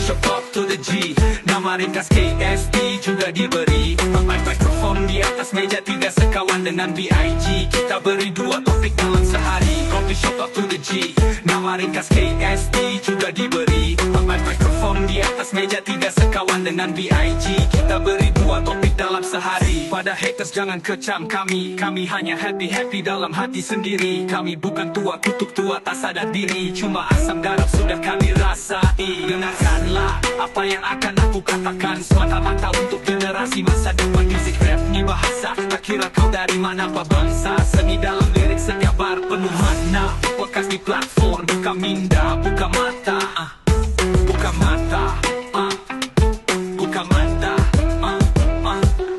Shop Talk to the G, nama ringkas KST juga diberi. Mikrofon di atas meja, 3 sekawan dengan BIG. Kita beri 2 topik dalam sehari. Coffee Shop Talk to the G, nama ringkas KST juga diberi. Mikrofon di atas meja, 3 sekawan dengan BIG. Kita beri 2 topik dalam sehari. Pada haters jangan kecam kami, kami hanya happy dalam hati sendiri. Kami bukan tua kutuk tua tak sadar diri, cuma asam garam sudah kami rasai. Dengarkanlah apa yang akan aku katakan, semata-mata untuk generasi masa depan. Music rap ni bahasa, tak kira kau dari mana apa bangsa. Seni dalam lirik setiap bar penuh makna. Podcast di platform, buka minda, buka mata, buka mata, buka mata.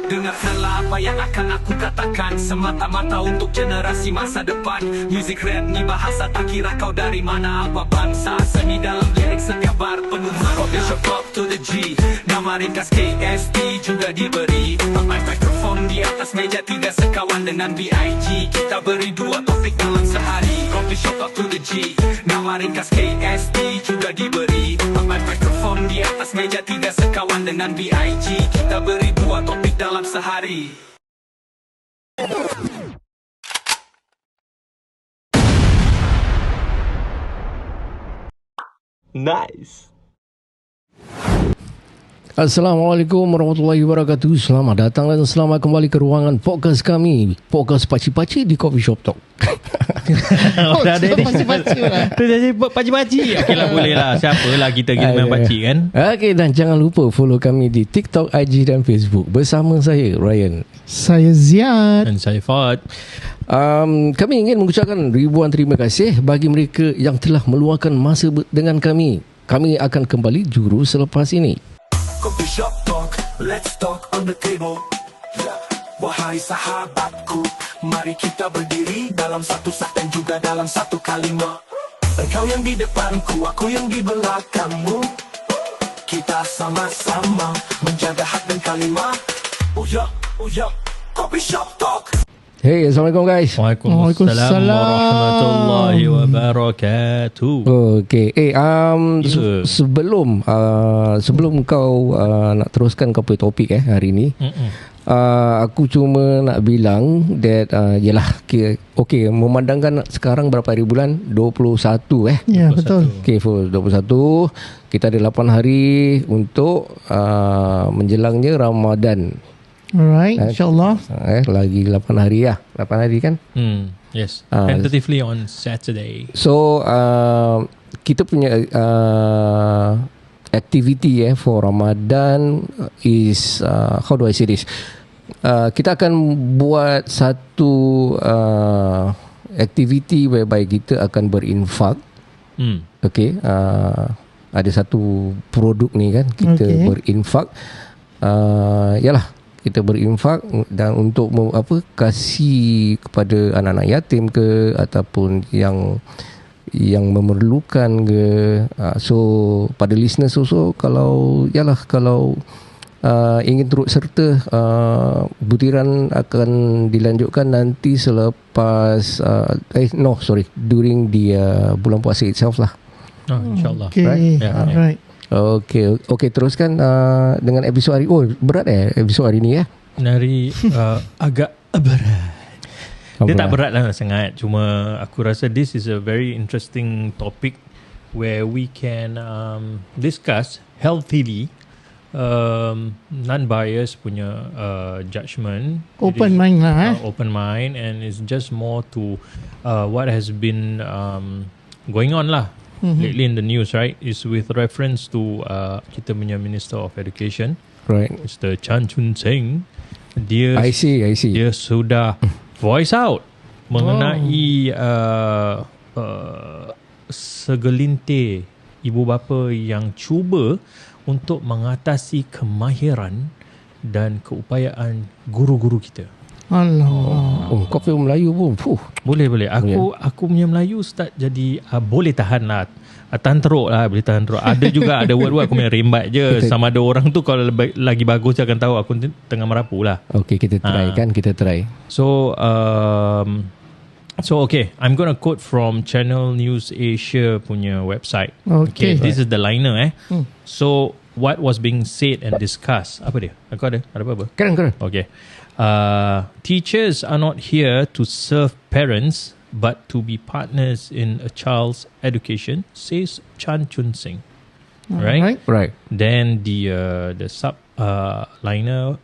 Dengarkanlah apa yang akan aku katakan, semata-mata untuk generasi masa depan. Music rap ni bahasa, tak kira kau dari mana apa bangsa. Seni dalam lirik setiap bar penuh makna. Coffee Shop Talk to the G, nama ringkas KST juga diberi. Mikrofon di atas meja, 3 sekawan dengan BIG. Kita beri 2 topik dalam sehari. Coffee Shop Talk to the G, nama ringkas KST juga diberi. Mikrofon di atas meja, 3 sekawan dengan BIG. Kita beri 2 topik dalam sehari. Nice. Assalamualaikum warahmatullahi wabarakatuh. Selamat datang dan selamat kembali ke ruangan podcast kami, podcast Pakcik-Pakcik di Coffee Shop Talk. Dah ada pakcik-pakcik lah. Tu jadi pakcik-pakcik. Okeylah, boleh lah. Siapalah kita main pakcik kan. Okey, dan jangan lupa follow kami di TikTok, IG dan Facebook. Bersama saya Ryan, saya Ziad dan saya Fad. Kami ingin mengucapkan ribuan terima kasih bagi mereka yang telah meluangkan masa dengan kami. Kami akan kembali juru selepas ini. Coffee Shop Talk, let's talk on the table. Wahai sahabatku, mari kita berdiri dalam satu sat dan juga dalam satu kalimat. Engkau yang di depanku, aku yang di belakangmu. Kita sama-sama menjaga hak dan kalimat. Oh ya, Coffee Shop Talk. Hey, Assalamualaikum guys. Waalaikumsalam warahmatullahi wabarakatuh. Okey, sebelum kau nak teruskan kau punya topik hari ni, aku cuma nak bilang that yalah, okey, memandangkan sekarang berapa hari bulan? 21 Ya, betul. Okey, full 21. Kita ada 8 hari untuk menjelangnya Ramadan. Alright, insyaAllah. Lagi 8 hari lah. 8 hari kan? Yes, tentatively on Saturday. So kita punya activity for Ramadan is how do I say this? Kita akan buat satu activity whereby kita akan berinfak. Okay, ada satu produk ni kan, kita berinfak. Yalah, kita berinfak dan untuk kasih kepada anak-anak yatim ke, ataupun yang memerlukan ke. So pada listeners also, kalau ingin turut serta, butiran akan dilanjutkan nanti selepas during the bulan puasa itself lah. InsyaAllah. Right? Okey, teruskan dengan episod hari. Oh, berat episod hari ni ya? Hari agak berat. Dia tak berat lah sangat. Cuma aku rasa this is a very interesting topic where we can discuss healthily, non-biased punya judgment. Open mind lah. Open mind, and it's just more to what has been going on lah. Lately in the news, right, is with reference to kita punya Minister of Education, right, Mr. Chan Chun Sing. Dia I see. Dia sudah voice out mengenai segelintir ibu bapa yang cuba untuk mengatasi kemahiran dan keupayaan guru-guru kita. Allah. Kau punya Melayu pun. Boleh. Aku punya Melayu start jadi boleh tahan lah. Tahan teruk lah, boleh tahan teruk. Ada juga ada word-word aku punya rembat je. Sama ada orang tu kalau lagi bagus dia akan tahu aku tengah merapu lah. Okay, kita try kan, kita try. So So okay, I'm going to quote from Channel News Asia punya website. Okay. This is the liner So what was being said and discussed? Apa dia? Aku ada apa-apa? Keren. Okay. Teachers are not here to serve parents but to be partners in a child's education, says Chan Chun Sing. Right? Then the sub liner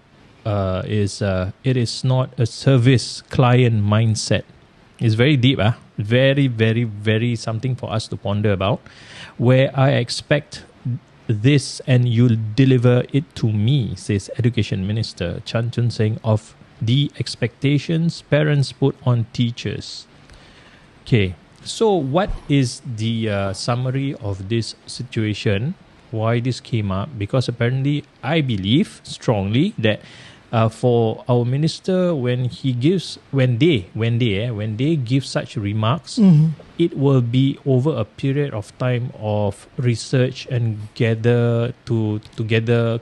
is it is not a service client mindset. It's very deep, very, very, very something for us to ponder about. Where I expect this and you'll deliver it to me, says Education Minister Chan Chun Sing of the expectations parents put on teachers. Okay, so what is the summary of this situation? Why this came up? Because apparently I believe strongly that for our minister, when they give such remarks, it will be over a period of time of research and gather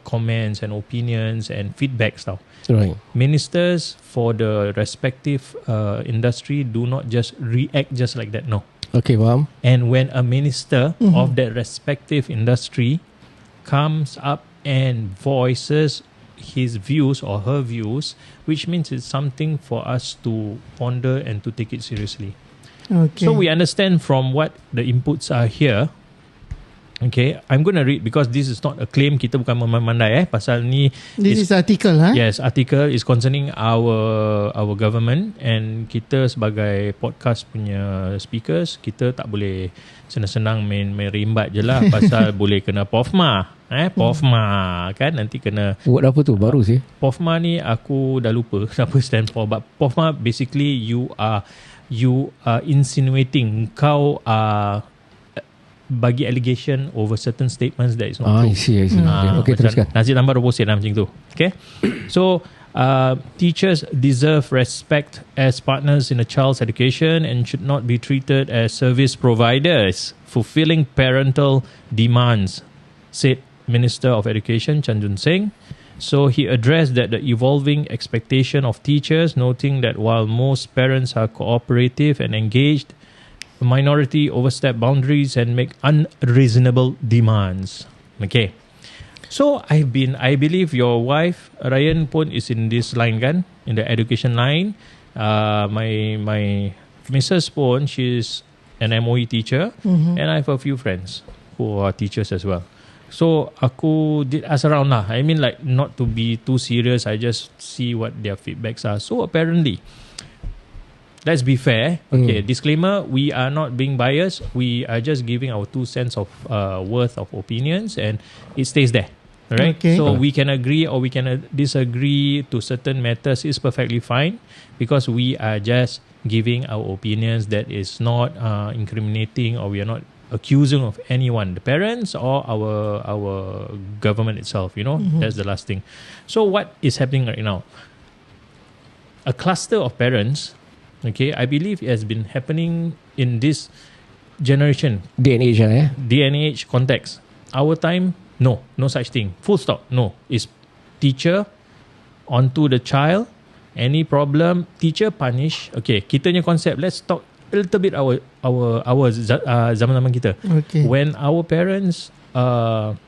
comments and opinions and feedbacks now. Right. Ministers for the respective industry do not just react just like that. No. Okay, faham. And when a minister of that respective industry comes up and voices his views or her views, which means it's something for us to ponder and to take it seriously. Okay. So we understand from what the inputs are here. Okay, I'm going to read because this is not a claim. Kita bukan memandai pasal ni. This is article, Yes, article is concerning our government, and kita sebagai podcast punya speakers, kita tak boleh senang-senang main rimbat je lah pasal boleh kena POFMA. POFMA kan nanti kena. Buat apa tu? Baru sih. POFMA ni aku dah lupa apa stand for, but POFMA basically you are insinuating, kau bagi allegation over certain statements that is not true. I see. Okay, teruskan. Nasi tambah roboh sen macam tu. Okay. So teachers deserve respect as partners in a child's education and should not be treated as service providers fulfilling parental demands, said Minister of Education Chan Chun Sing. So he addressed that the evolving expectation of teachers, noting that while most parents are cooperative and engaged, a minority overstep boundaries and make unreasonable demands. Okay. So I believe your wife Ryan pun is in this line kan, in the education line. My Mrs. pun, she's an MOE teacher, and I have a few friends who are teachers as well. So aku did ask around lah. I mean, like, not to be too serious, I just see what their feedbacks are. So apparently, let's be fair. Okay, disclaimer, we are not being biased. We are just giving our 2 cents of worth of opinions, and it stays there. Right? Okay. So we can agree or we can disagree to certain matters is perfectly fine, because we are just giving our opinions that is not incriminating, or we are not accusing of anyone, the parents or our government itself, That's the last thing. So what is happening right now? A cluster of parents, okay, I believe it has been happening in this generation. Day and age context. Our time, no such thing. Full stop. No. It's teacher onto the child. Any problem, teacher punish. Okay, kita punya concept, let's talk a little bit our zaman-zaman kita. Okay. When our parents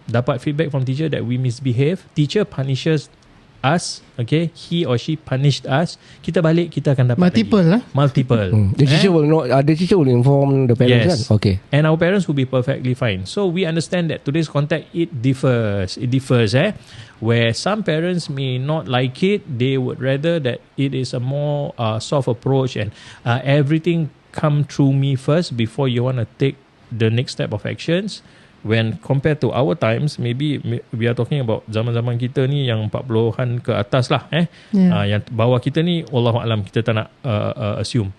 dapat feedback from teacher that we misbehave, teacher punishes us, okay, he or she punished us, kita balik, kita akan dapat multiple. The teacher will not. The teacher will inform the parents. Yes. Kan? Okay. And our parents will be perfectly fine. So we understand that today's context it differs. Where some parents may not like it, they would rather that it is a more soft approach and everything come through me first before you want to take the next step of actions. When compared to our times, maybe we are talking about zaman-zaman kita ni yang 40-an ke atas lah. Yang bawah kita ni, Allahu'alam, kita tak nak assume.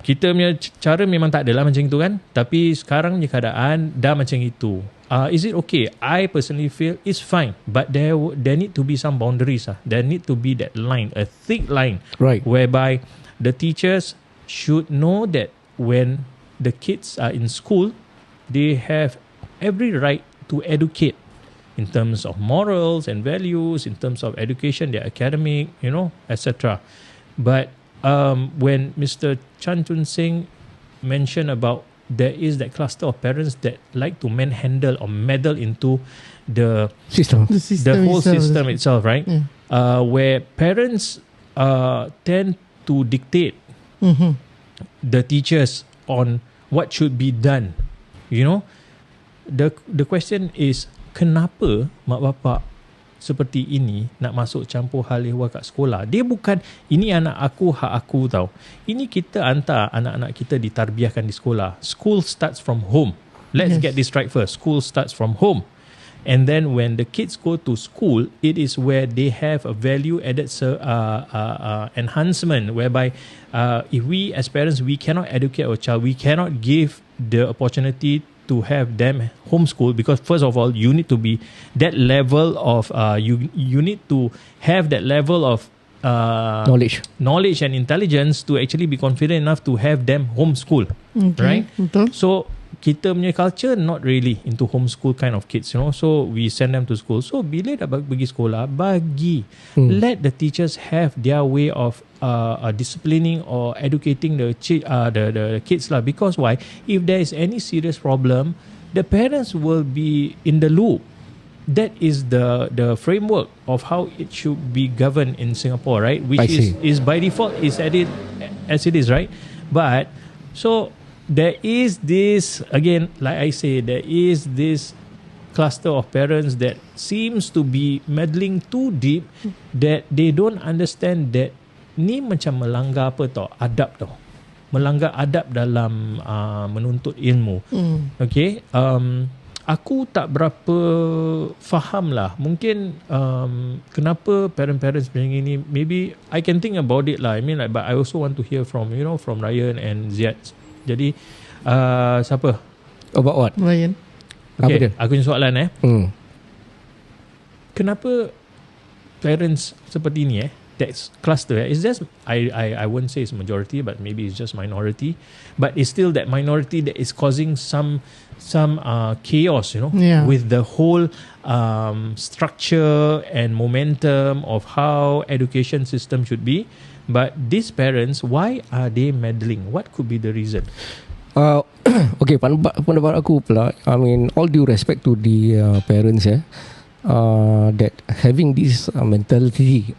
Kita punya cara memang tak adalah macam itu kan. Tapi sekarang ni keadaan dah macam itu. Is it okay? I personally feel it's fine. But there need to be some boundaries. There need to be that line, a thick line. Right. Whereby the teachers should know that when the kids are in school, they have every right to educate in terms of morals and values, in terms of education, their academic, etc. But when Mr. Chan Chun Sing mentioned about there is that cluster of parents that like to manhandle or meddle into the System. the whole system itself, right? Where parents tend to dictate the teachers on what should be done. You know, the question is, kenapa mak bapak seperti ini nak masuk campur hal ehwal kat sekolah? Dia bukan, ini anak aku, hak aku tau. Ini kita hantar anak-anak kita ditarbiahkan di sekolah. School starts from home. Let's get this right first. School starts from home. And then when the kids go to school, it is where they have a value-added enhancement, whereby if we as parents, we cannot educate our child, we cannot give the opportunity to have them homeschool, because first of all, you need to be that level of, you need to have that level of knowledge and intelligence to actually be confident enough to have them homeschool, right? So kita punya culture not really into homeschool kind of kids, you know. So we send them to school. So bila dah pergi sekolah, let the teachers have their way of disciplining or educating the kids lah. Because why? If there is any serious problem, the parents will be in the loop. That is the framework of how it should be governed in Singapore, right? Which is by default is as it is, right? But so there is this, again, like I say, there is this cluster of parents that seems to be meddling too deep, that they don't understand that ni macam melanggar apa tau, adab tau, melanggar adab dalam menuntut ilmu. Okay, aku tak berapa faham lah, mungkin kenapa parents macam ni. Maybe I can think about it lah. I mean, like, but I also want to hear from, you know, from Ryan and Ziad. Jadi siapa? About what? Ryan. Okay, aku punya soalan kenapa parents seperti ni that's cluster it's just I won't say it's majority, but maybe it's just minority, but it's still that minority that is causing some chaos, you know, with the whole structure and momentum of how education system should be. But these parents, why are they meddling? What could be the reason? Okay, pendapat aku pula, I mean, all due respect to the parents, that having this mentality,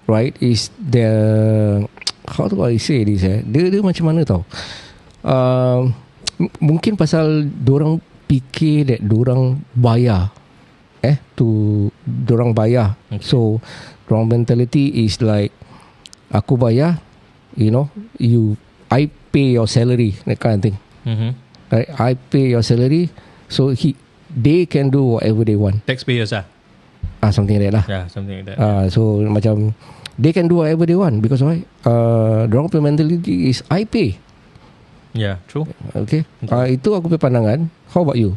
right, is the, how do I say this? Dia macam mana tau? Mungkin pasal dorang fikir that dorang bayar, dorang bayar. Okay. So wrong mentality is like, aku bayar, you know, I pay your salary, that kind of thing. Right? I pay your salary, so they can do whatever they want. Taxpayers something like that lah. Yeah, something like that. So macam they can do whatever they want, because why? Wrong mentality is I pay. Yeah, true. Okay. Itu aku punya pandangan. How about you?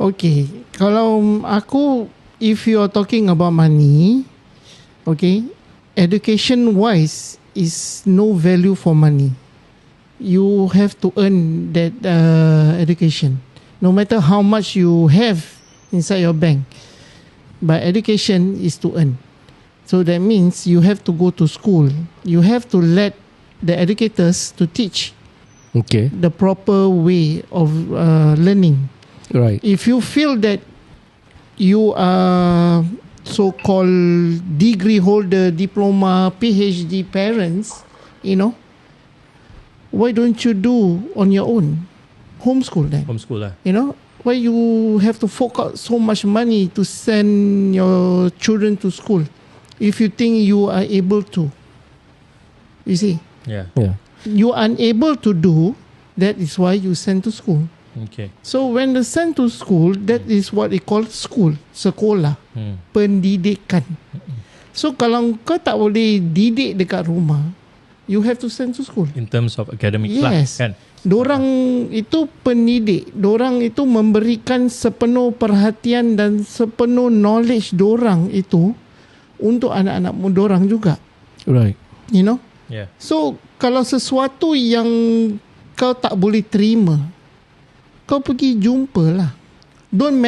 Okay, kalau aku, if you are talking about money, okay, education wise is no value for money. You have to earn that education, no matter how much you have inside your bank. But education is to earn. So that means you have to go to school. You have to let the educators to teach the proper way of learning. Right. If you feel that you are so-called degree holder, diploma, PhD parents, you know, why don't you do on your own? Homeschool then. Homeschool lah. You know, why you have to fork out so much money to send your children to school if you think you are able to? You see? Yeah. You are unable to do, that is why you send to school. Okay. So when they send to school, that is what they call school, sekolah, pendidikan. So kalau kau tak boleh didik dekat rumah, you have to send to school. In terms of academic yes. kan? Dorang itu pendidik, dorang itu memberikan sepenuh perhatian dan sepenuh knowledge dorang itu untuk anak-anak dorang juga. Right. You know? Yeah. So kalau sesuatu yang kau tak boleh terima, kau pergi jumpalah. don't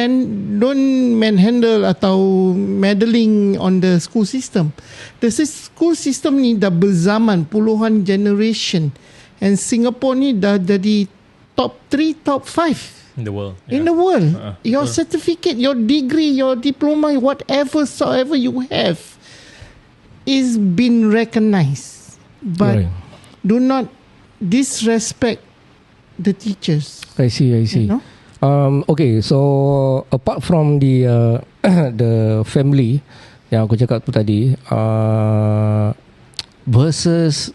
manhandle atau meddling on the school system. The school system ni dah berzaman puluhan generation, and Singapore ni dah jadi top 3, top 5 in the world. In the world. Your certificate, your degree, your diploma, whatever soever you have is been recognized. But do not disrespect the teachers. I see. You know? Okay, so apart from the the family yang aku cakap tu tadi, versus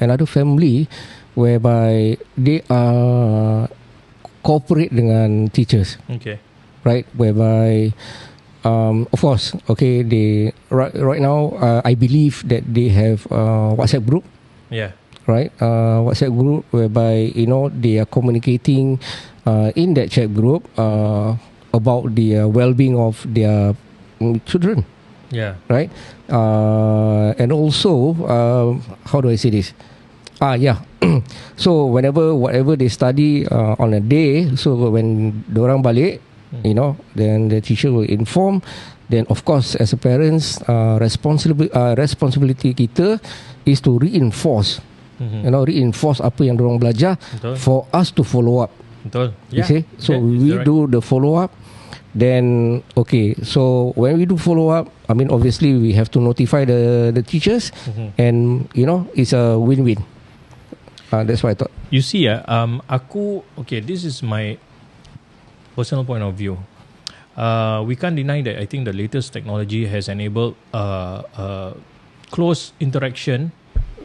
another family whereby they are cooperate dengan teachers. Okay. Right, whereby of course, okay, they right now I believe that they have WhatsApp group. Yeah. Right, WhatsApp group whereby they are communicating in that chat group about the well-being of their children. Yeah. Right, and also how do I say this? So whatever they study on a day, so when dorang balik, then the teacher will inform. Then of course, as a parents, responsibility kita is to reinforce. Reinforce apa yang dorang belajar. Betul. For us to follow up. Betul. You see? So we do the follow up. Then okay, so when we do follow up, I mean obviously we have to notify the teachers, and it's a win-win. That's what I thought. You see, this is my personal point of view. We can't deny that I think the latest technology has enabled close interaction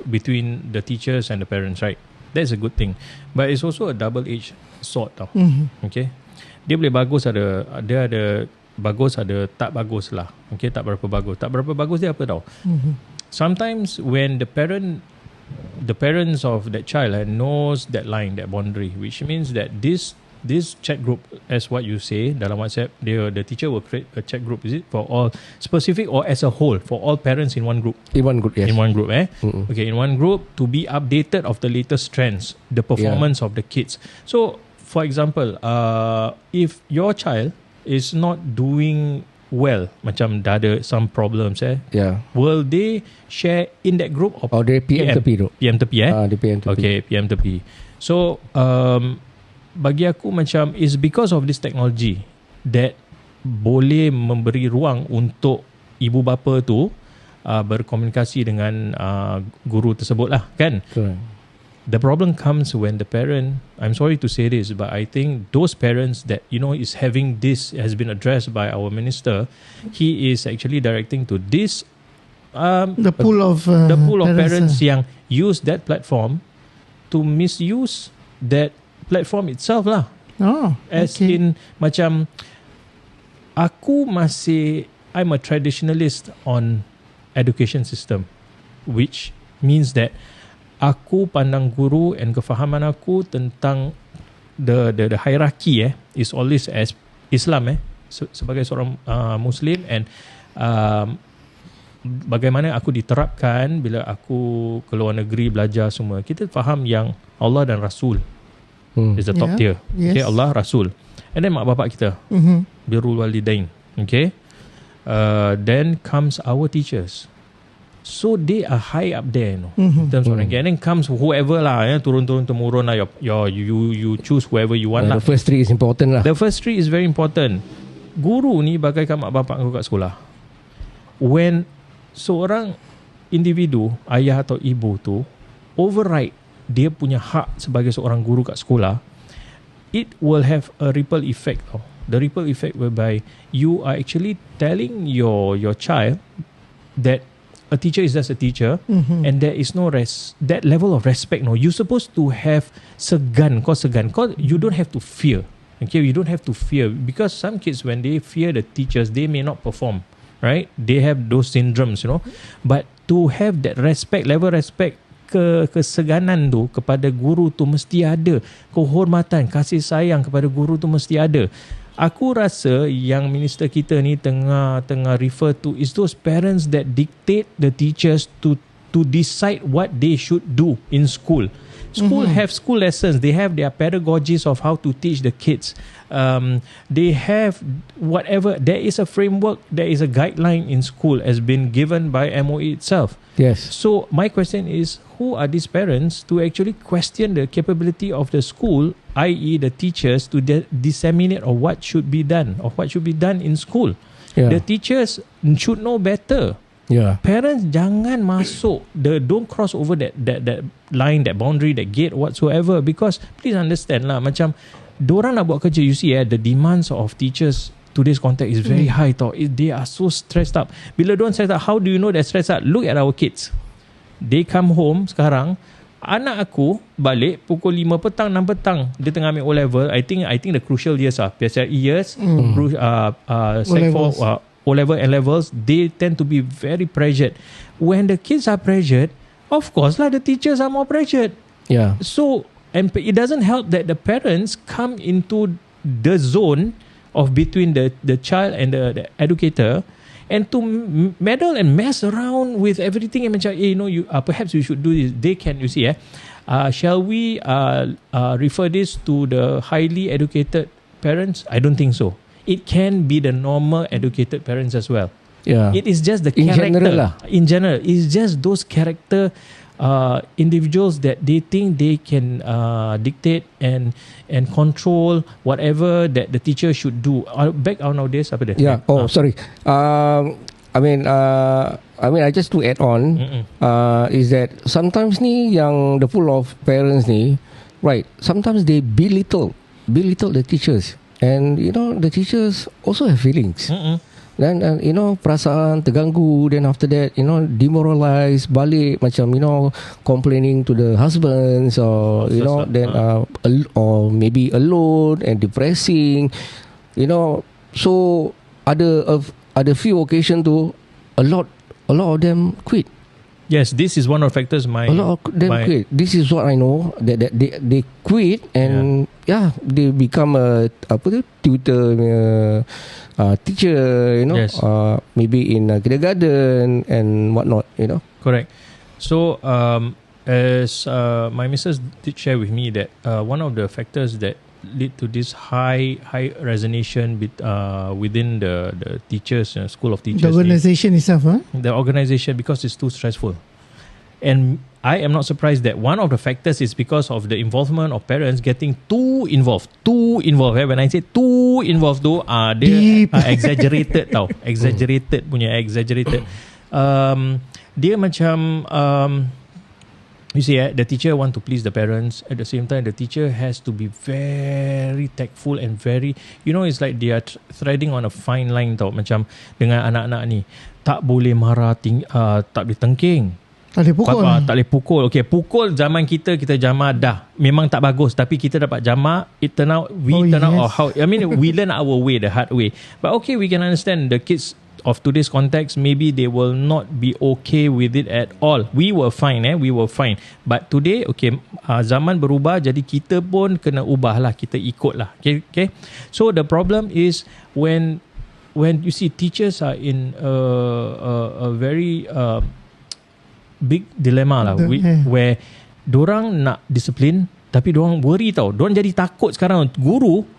between the teachers and the parents, right? That's a good thing. But it's also a double-edged sword tau. Okay? Dia boleh bagus, dia ada bagus, ada tak bagus lah. Okay, tak berapa bagus. Tak berapa bagus dia apa tau? Sometimes when the parents of that child knows that line, that boundary, which means that this chat group, as what you say dalam WhatsApp, the teacher will create a chat group. Is it for all specific or as a whole for all parents in one group? In one group, yes. In one group, Okay, in one group to be updated of the latest trends, the performance of the kids. So, for example, if your child is not doing well, macam dah ada some problems, will they share in that group or they PM tepi tu? PM tepi, Dia PM tepi. Okay, PM tepi. So, bagi aku macam is because of this technology that boleh memberi ruang untuk ibu bapa tu berkomunikasi dengan guru tersebut lah, kan? Correct. The problem comes when the parent, I'm sorry to say this, but I think those parents that is having this has been addressed by our minister. He is actually directing to this the pool of parents yang use that platform to misuse that platform itself lah. As in macam I'm a traditionalist on education system, which means that aku pandang guru and kefahaman aku tentang the hierarchy is always as Islam sebagai seorang Muslim, and bagaimana aku diterapkan bila aku ke luar negeri belajar semua. Kita faham yang Allah dan Rasul is the top tier. Yes. Okay, Allah, Rasul, and then mak bapak kita, birrul walidain. Okay, then comes our teachers. So they are high up there, in terms of ranking. And then comes whoever lah, turun-turun temurun lah. You choose whoever you want lah. The first three is important lah. The first three is very important. Guru ni bagaikan mak bapak aku kat sekolah. When seorang individu, ayah atau ibu tu override dia punya hak sebagai seorang guru kat sekolah, it will have a ripple effect. The ripple effect whereby you are actually telling your child that a teacher is just a teacher, and there is no that level of respect. You're supposed to have segan. You don't have to fear. Okay, you don't have to fear, because some kids, when they fear the teachers, they may not perform. Right? They have those syndromes, But to have that level respect, keseganan tu kepada guru tu mesti ada. Kehormatan, kasih sayang kepada guru tu mesti ada. Aku rasa yang minister kita ni tengah refer to is those parents that dictate the teachers to decide what they should do in school. School have school lessons. They have their pedagogies of how to teach the kids. They have whatever. There is a framework. There is a guideline in school has been given by MOE itself. Yes. So my question is, who are these parents to actually question the capability of the school, i.e. the teachers, to disseminate or what should be done or what should be done in school? Yeah. The teachers should know better. Yeah. Parents jangan masuk don't cross over that line, that boundary, that gate whatsoever, because please understand lah, macam dorang nak buat kerja, you see the demands of teachers today's context is very high tau. They are so stressed up. Bila dorang stressed up, how do you know they're stressed up? Look at our kids. They come home sekarang, anak aku balik pukul 5 petang, 6 petang, dia tengah ambil O-level. I think the crucial years are PSLE years, Sec 4, O-level and levels, they tend to be very pressured. When the kids are pressured, of course lah, the teachers are more pressured. Yeah. So, and it doesn't help that the parents come into the zone of between the child and the educator, and to meddle and mess around with everything. And macam, you perhaps you should do this. They can, you see, shall we refer this to the highly educated parents? I don't think so. It can be the normal educated parents as well. Yeah. It is just the In character. general lah. In general, it's just those character individuals that they think they can dictate and control whatever that the teacher should do. Back nowadays, apa dia? Yeah. Sorry. I mean, I just to add on, is that sometimes ni yang the full of parents ni, right? Sometimes they belittle the teachers. And the teachers also have feelings. Then perasaan terganggu. Then after that, demoralized, balik macam complaining to the husbands, or then or maybe alone and depressing. So ada few occasion tu, a lot of them quit. Yes, this is one of the factors. A lot of them quit. This is what I know, that they quit, and they become a tutor, teacher, Yes. Maybe in a kindergarten and whatnot, Correct. So as my missus did share with me that one of the factors that lead to this high resonation within the teachers, school of teachers, The organization itself, the organization, because it's too stressful. And I am not surprised that one of the factors is because of the involvement of parents getting too involved. When I say too involved tu, dia exaggerated tau. Exaggerated. Dia macam you see, the teacher want to please the parents. At the same time, the teacher has to be very tactful and very, it's like they are threading on a fine line tau. Macam dengan anak-anak ni, tak boleh marah, tak boleh tengking, tak boleh pukul. Okay, pukul zaman kita jamak dah memang tak bagus, tapi kita dapat jamak. We turn out how, we learn our way, the hard way. But okay, we can understand the kids of today's context, maybe they will not be okay with it at all. We were fine. But today, okay, zaman berubah, jadi kita pun kena ubah lah, kita ikut lah. Okay. So the problem is when you see teachers are in a very big dilemma lah, where dorang nak disiplin, tapi dorang worry tau. Dorang jadi takut sekarang. Guru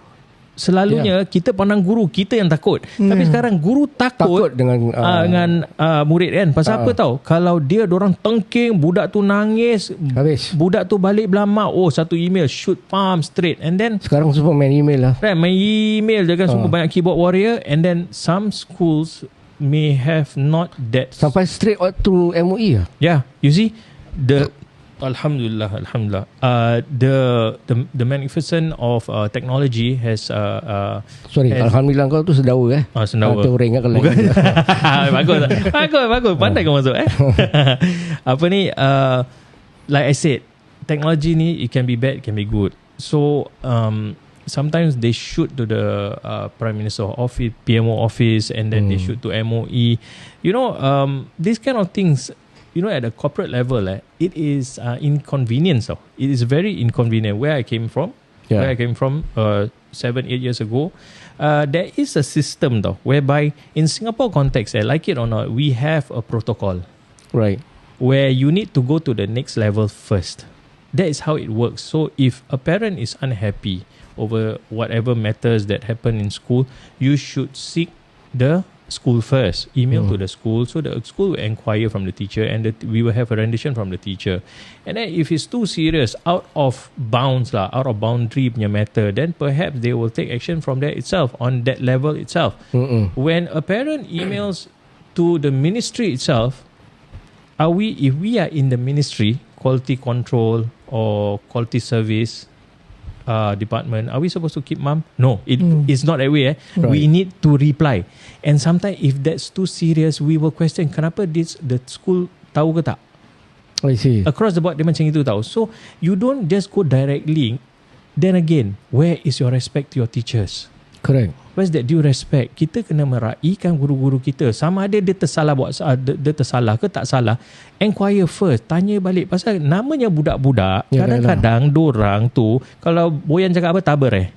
selalunya kita pandang guru kita yang takut, tapi sekarang guru takut dengan murid kan. Pasal apa tahu? Kalau dorang tengking, budak tu nangis, habis. Budak tu balik belamak, satu email, shoot palm straight. And then sekarang semua main email lah. Right, main email je kan, semua banyak keyboard warrior. And then some schools may have not that, sampai straight to MOE lah. Yeah, you see Alhamdulillah. The magnificence of technology has Alhamdulillah kau tu sedawa sedawa. Atau orang ingatkan lagi. Bagus. Pandai kau masuk apa ni, like I said, technology ni, it can be bad, it can be good. So sometimes they shoot to the Prime Minister office, PMO office, and then they shoot to MOE. These kind of things, at the corporate level, it is inconvenience. It is very inconvenient. Where I came from 7-8 years ago, there is a system whereby in Singapore context, like it or not, we have a protocol, right, where you need to go to the next level first. That is how it works. So if a parent is unhappy over whatever matters that happen in school, you should seek the school first. Email to the school, so the school will inquire from the teacher, and we will have a rendition from the teacher. And then if it's too serious, out of bounds lah, out of boundary punya matter, then perhaps they will take action from there itself, on that level itself. When a parent emails to the ministry itself, if we are in the ministry, quality control or quality service department, are we supposed to keep mum? No, it's not that way. Right. We need to reply. And sometimes if that's too serious, we will question, kenapa the school tahu ke tak? I see. Across the board dia macam itu tahu. So you don't just go directly. Then again, where is your respect to your teachers? Correct. Where's that due respect? Kita kena meraihkan guru-guru kita. Sama ada dia tersalah dia tersalah ke tak salah, inquire first, tanya balik. Pasal namanya budak-budak, kadang-kadang dorang tu kalau Boyan cakap apa, taber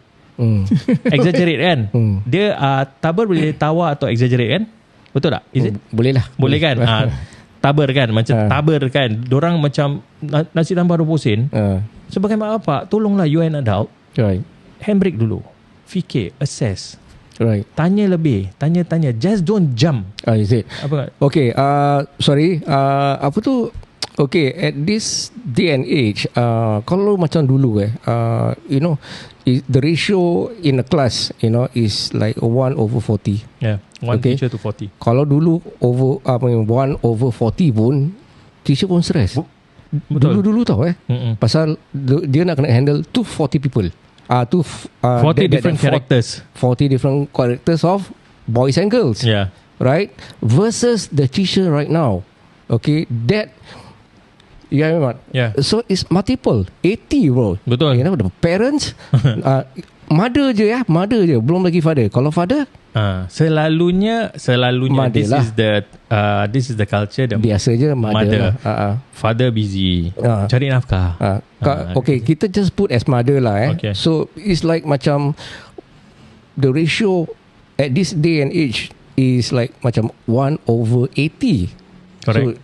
exaggerate kan. Dia taber boleh tawa atau exaggerate kan? Betul tak? Is it? Boleh lah. Boleh kan? Taber kan, macam taber kan. Dorang macam nasi tambah 20 sen. Sebagai mak bapak, tolonglah, you an adult, Right. handbrake dulu, fikir, assess, Right. tanya lebih, tanya-tanya, just don't jump. Is it? Apa? Okay, sorry, apa tu? Okay, at this day and age, kalau macam dulu the ratio in a class, is like 1/40. Yeah, one teacher to 40. Kalau dulu 1/40 pun, teacher pun stress. Betul. Dulu tau pasal dia nak kena handle 240 people. 40 different characters. 40 different characters of boys and girls. Yeah. Right? Versus the teacher right now. Okay, that Yeah. So it's multiple 80 bro. Betul. The parents mother je belum lagi father. Kalau father Selalunya Mother this is the culture. Biasa je mother. Father busy cari nafkah. Okay, kita just put as mother lah. Okay. So it's like macam the ratio at this day and age is like macam 1/80. Correct. So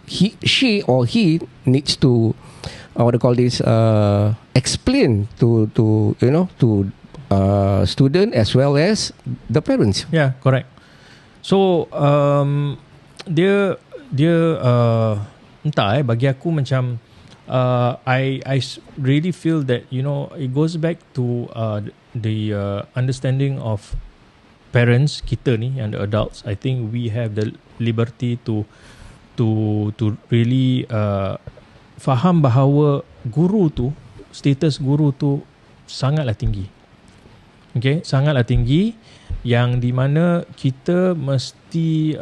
she or he needs to explain to student as well as the parents. Yeah, correct. So dia entah bagi aku macam I really feel that it goes back to the understanding of parents kita ni, yang the adults. I think we have the liberty to really faham bahawa guru tu, status guru tu sangatlah tinggi. Okay, sangatlah tinggi, yang di mana kita mesti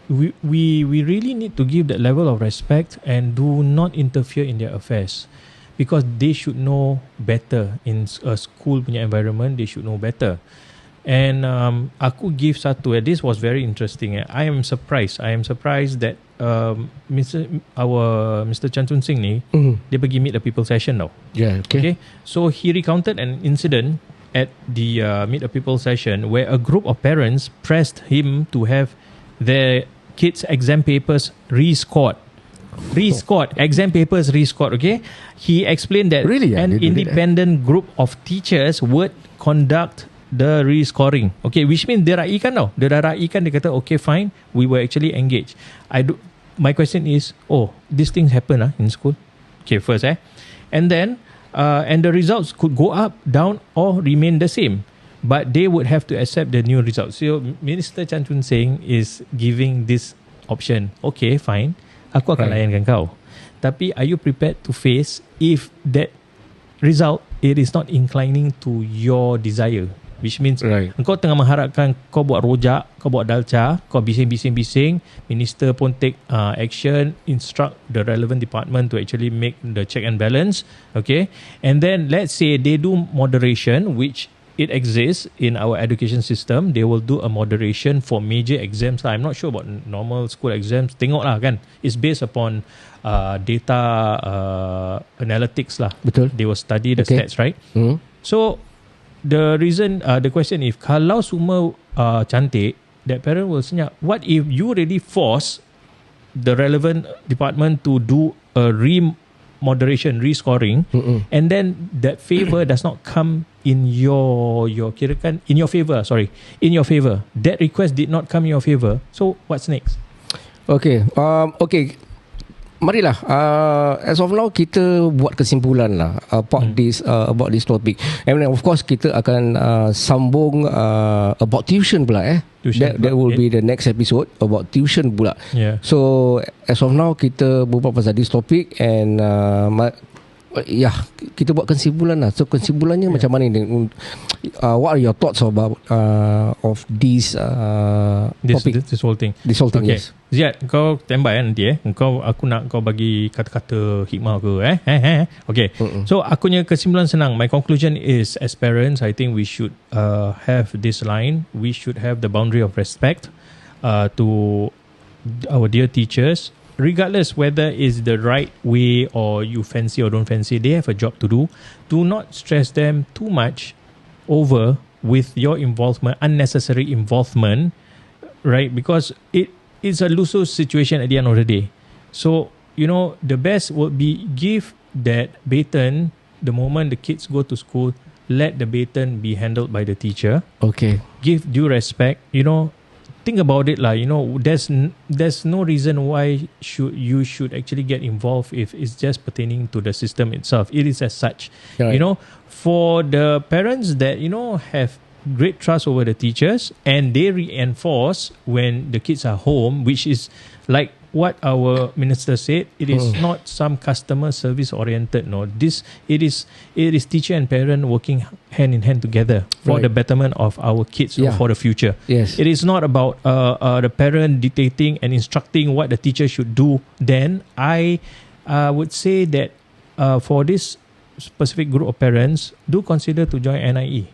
we really need to give that level of respect and do not interfere in their affairs, because they should know better in a school punya environment. They should know better. And aku give satu. This was very interesting. I am surprised that Mr. Chan Chun Sing ni, dia pergi meet the people session tau. Yeah. Okay. So he recounted an incident at the Meet the People session where a group of parents pressed him to have their kids' exam papers rescored. Exam papers rescored. Okay, he explained that an independent group of teachers would conduct the rescoring. Okay, which means dia raikan tau. Dia kata okay fine, we will actually engage. My question is, these things happen in school. Okay, first and then and the results could go up, down, or remain the same, but they would have to accept the new results. So Minister Chan Chun Sing is giving this option. Okay, fine, aku akan layankan kau, tapi are you prepared to face if that result it is not inclining to your desire? Which means engkau tengah mengharapkan kau buat rojak, kau buat dalca, kau bising-bising, minister pun take action, instruct the relevant department to actually make the check and balance. Okay, and then let's say they do moderation, which it exists in our education system. They will do a moderation for major exams. I'm not sure about normal school exams. Tengoklah kan, it's based upon data analytics lah. Betul. They will study the stats, right? So the reason, the question, if kalau semua cantik, that parent will senyap. What if you really force the relevant department to do a moderation, rescoring, and then that favor does not come in your kirakan in your favor. In your favor. That request did not come in your favor. So what's next? Okay. Marilah, as of now kita buat kesimpulan lah about this topic. And of course kita akan sambung about tuition pula Tuition that will be the next episode about tuition pula. Yeah. So as of now kita berbual pasal this topic and kita buat kesimpulan lah. So kesimpulannya macam mana ni? What are your thoughts about of this topic? This whole thing. This whole thing, okay. yes. Ziad, kau standby nanti aku nak kau bagi kata-kata hikmah ke Okay. So akunya kesimpulan senang. My conclusion is, as parents, I think we should have this line. We should have the boundary of respect to our dear teachers, regardless whether it's the right way or you fancy or don't fancy. They have a job to do. Do not stress them too much over with your involvement, unnecessary involvement, right? Because it's a lose-lose situation at the end of the day. So, the best would be give that baton the moment the kids go to school. Let the baton be handled by the teacher. Okay. Give due respect. Think about it lah. There's no reason why you should actually get involved if it's just pertaining to the system itself. It is as such. Right. For the parents that have great trust over the teachers and they reinforce when the kids are home, which is like what our minister said, it is not some customer service oriented. No, it is teacher and parent working hand in hand together for the betterment of our kids or for the future. Yes. It is not about the parent dictating and instructing what the teacher should do. Then I would say that for this specific group of parents, do consider to join NIE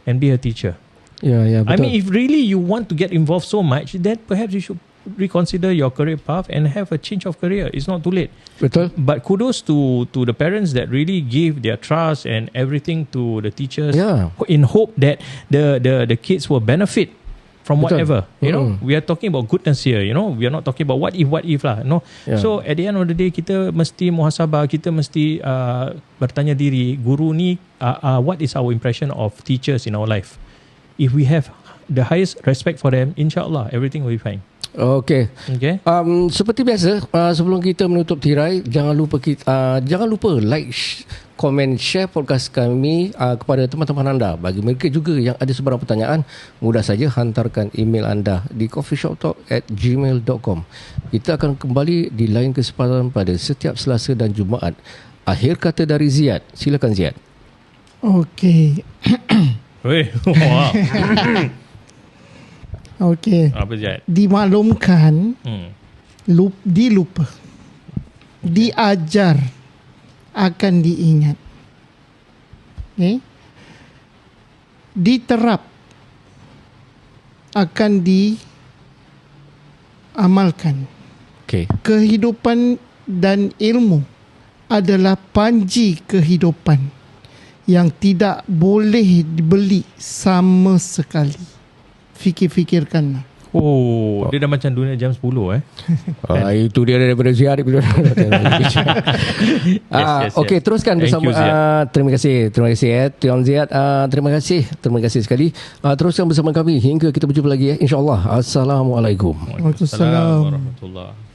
and be a teacher. Yeah, betul. I mean, if really you want to get involved so much, then perhaps you should reconsider your career path and have a change of career. It's not too late. Betul. But kudos to the parents that really give their trust and everything to the teachers in hope that the kids will benefit from whatever. We are talking about goodness here. We are not talking about what if lah. So at the end of the day, kita mesti muhasabah, kita mesti bertanya diri, guru ni what is our impression of teachers in our life? If we have the highest respect for them, insyaAllah everything will be fine. Okay. Seperti biasa, sebelum kita menutup tirai, jangan lupa like, komen, share podcast kami kepada teman-teman anda. Bagi mereka juga yang ada sebarang pertanyaan, mudah saja hantarkan email anda di coffeeshoptalk@gmail.com. Kita akan kembali di lain kesempatan pada setiap Selasa dan Jumaat. Akhir kata dari Ziad. Silakan Ziad. Okay. Wow. Okay. Apa Ziad? Dimaklumkan, dilupa, diajar, akan diingat. Okay. Diterap, akan diamalkan. Okay. Kehidupan dan ilmu adalah panji kehidupan yang tidak boleh dibeli sama sekali. Fikir-fikirkanlah. Dia dah macam dunia jam 10 Itu dia daripada Ziad. Okey, teruskan bersama. Terima kasih Tuan Ziad. Terima kasih sekali. Teruskan bersama kami hingga kita berjumpa lagi, insya-Allah. Assalamualaikum. Waalaikumsalam warahmatullahi